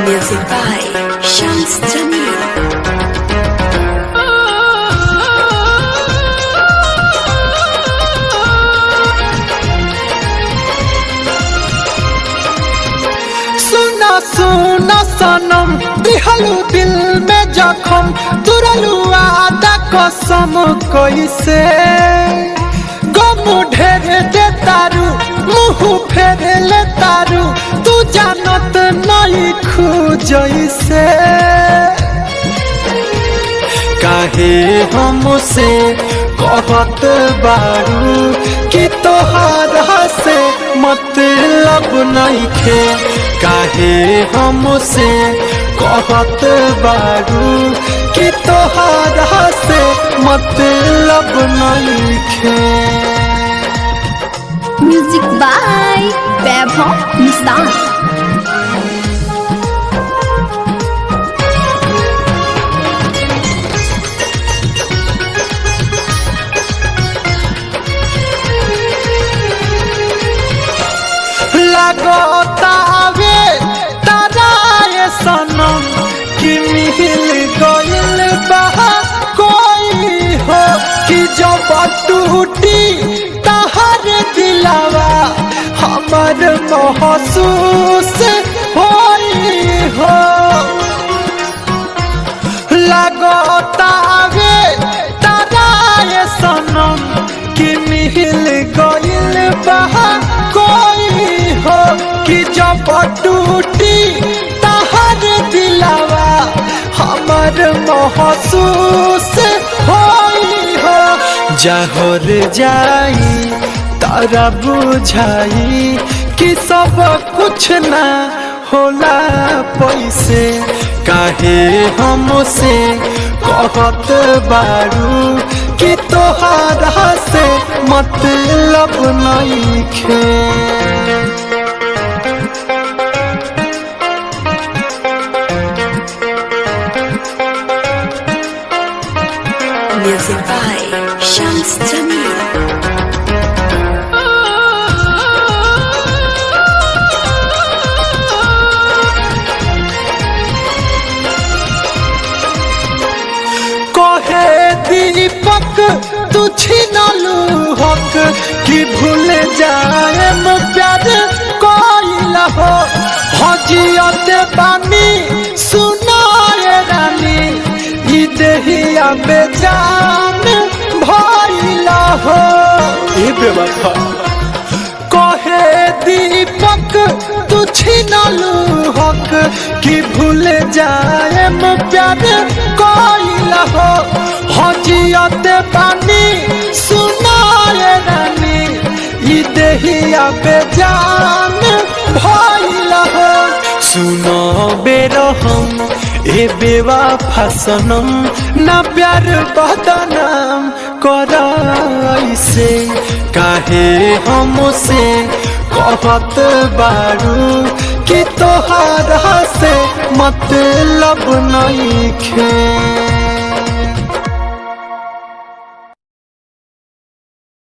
Music by Shams Jamil. सुना सुना सनम दिहलू दिल में जखम तुरलू आदा कसम कैसे गम ढेर दे तारू मुँह फेर ले तारू तू जानत नहीं खू जैसे काहे हमसे कहत बारू कि तोहरा से मतलब नहीं खे काहे हमसे कहत बारू कि तोहरा से मतलब नहीं खे। म्यूजिक बाय वैभव निशान। लगतावे ताराए सनम कि मिल गइल बा कोई हो कि जब टूटी तहर दिलावा हमर महसूस होई हो लगतावे ताराए सनम कि मिल गइल बा कोई हो कि जब टूटी तहर दिलावा हमर महसूस होई हो जहर जाई तारा बुझाई कि सब कुछ ना होला पैसे काहे हमसे कहत बारू कि तोहरा से मतलब नहीं खे। Music by Shams Jamil. कहे दीपक तू छीनलू हक कि भूल जाए प्यार कोइला हो हजियत बानी सुनाए रानी ई देहिया बेजान भइला हो ए बेवफा कहे दीपक तू छीनलू हक कि भूल जाए प्यार कोइला हो हजियत बानी सुनाए रानी ई देहिया बेजान भइला हो सुनो बेरहम ए बेवफा सनम ना प्यार बदनाम कर ऐसे काहे हमसे कहत बारू कि तोहरा से मतलब नहीं खे।